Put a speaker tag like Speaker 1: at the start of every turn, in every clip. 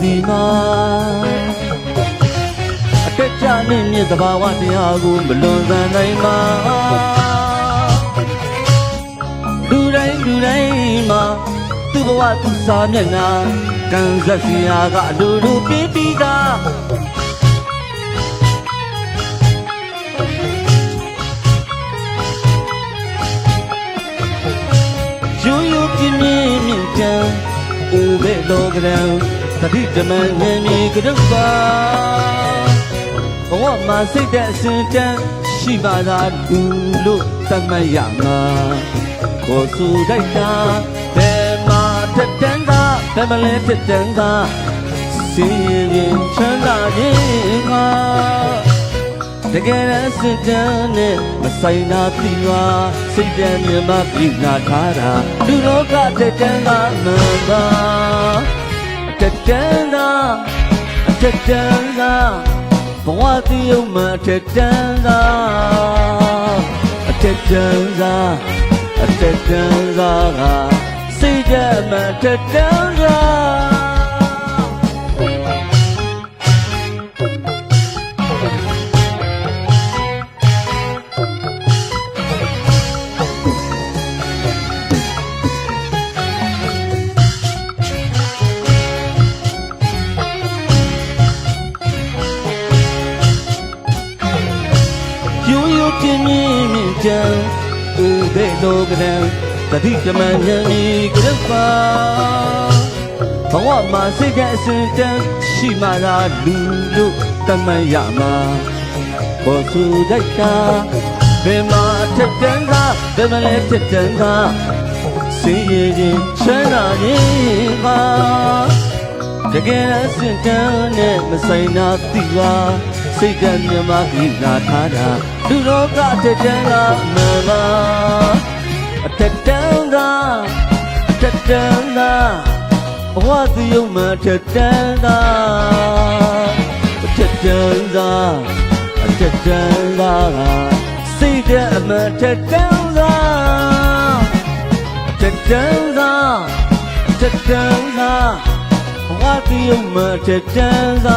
Speaker 1: ဒီမှာအတက်ကြနေမြင့်သဘာဝတရားကိုမလွန်ဆန်နိုင်မှာလူတိုင်းမှာသူ့ဘဝသူ့စာမျက်နှာကံစက်စီယာကအလိုလိုပြပြီးသားရိုးရိုးပြင်းပြင်းမြင့်ချမ်းဦးပဲတော်ကံသတိတမန်နေမီကရုပ်ပါဘဝမှာစိတ်တဲ့အစဉ်တန်းရှိပါသာလူလို့သတ်မှတ်ရမှာကိုယ်စုတိုက်တာဘယ်မှာထက်တန်းကဘယ်မလဲထက်တန်းကစင်ရင်ချမ်းသာခြင်းကတကယ်အစဉ်တန်းနဲ့မဆိုင်တာပြီးပါစိတ်တန်းမြတ်မပြီးနာထားတာလူလောကထက်တန်းကမှန်ပါတက်တန်းသာဘဝတည်ုံမှာတက်တန်းသာတက်တန်းသာစိတ်ဓာတ်မှာတက်တန်းသာပြင်းပြင်းမြင့်ချမ်းဦးပဲတော်ကံတတိတမန်ဉာဏ်ဤကရုပ်ပါဘဝမှာစိတ်ကအစဉ်တန်းရှိမှသာလူလို့တမန်ရမှာဘောစုတိုက်တာဘယ်မှာထက်တန်းကဘယ်မလဲထက်တန်းကစင်ရည်ချင်းချမ်းသာခြင်းပါတကယ်အစဉ်တန်းနဲ့မဆိုင်တာသိပါစိတ်ဓာတ်မြတ်မပြီးနာထားတာလူလောကတက်တန်းကမှန်ပါအတက်တန်းကဘဝသူယုံမှာတက်တန်းကစိတ်ဓာတ်အမှန်တက်တန်းကဘဝသူယုံမှာတက်တန်းက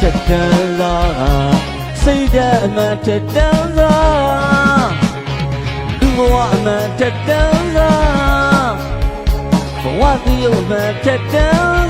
Speaker 1: တက်တန်းသာစိတ်ဓာတ်အမှန်တက်တန်းသာလူဘဝအမှန်တက်တန်းသာဘဝတည်ုံအမှန်တက်တန်း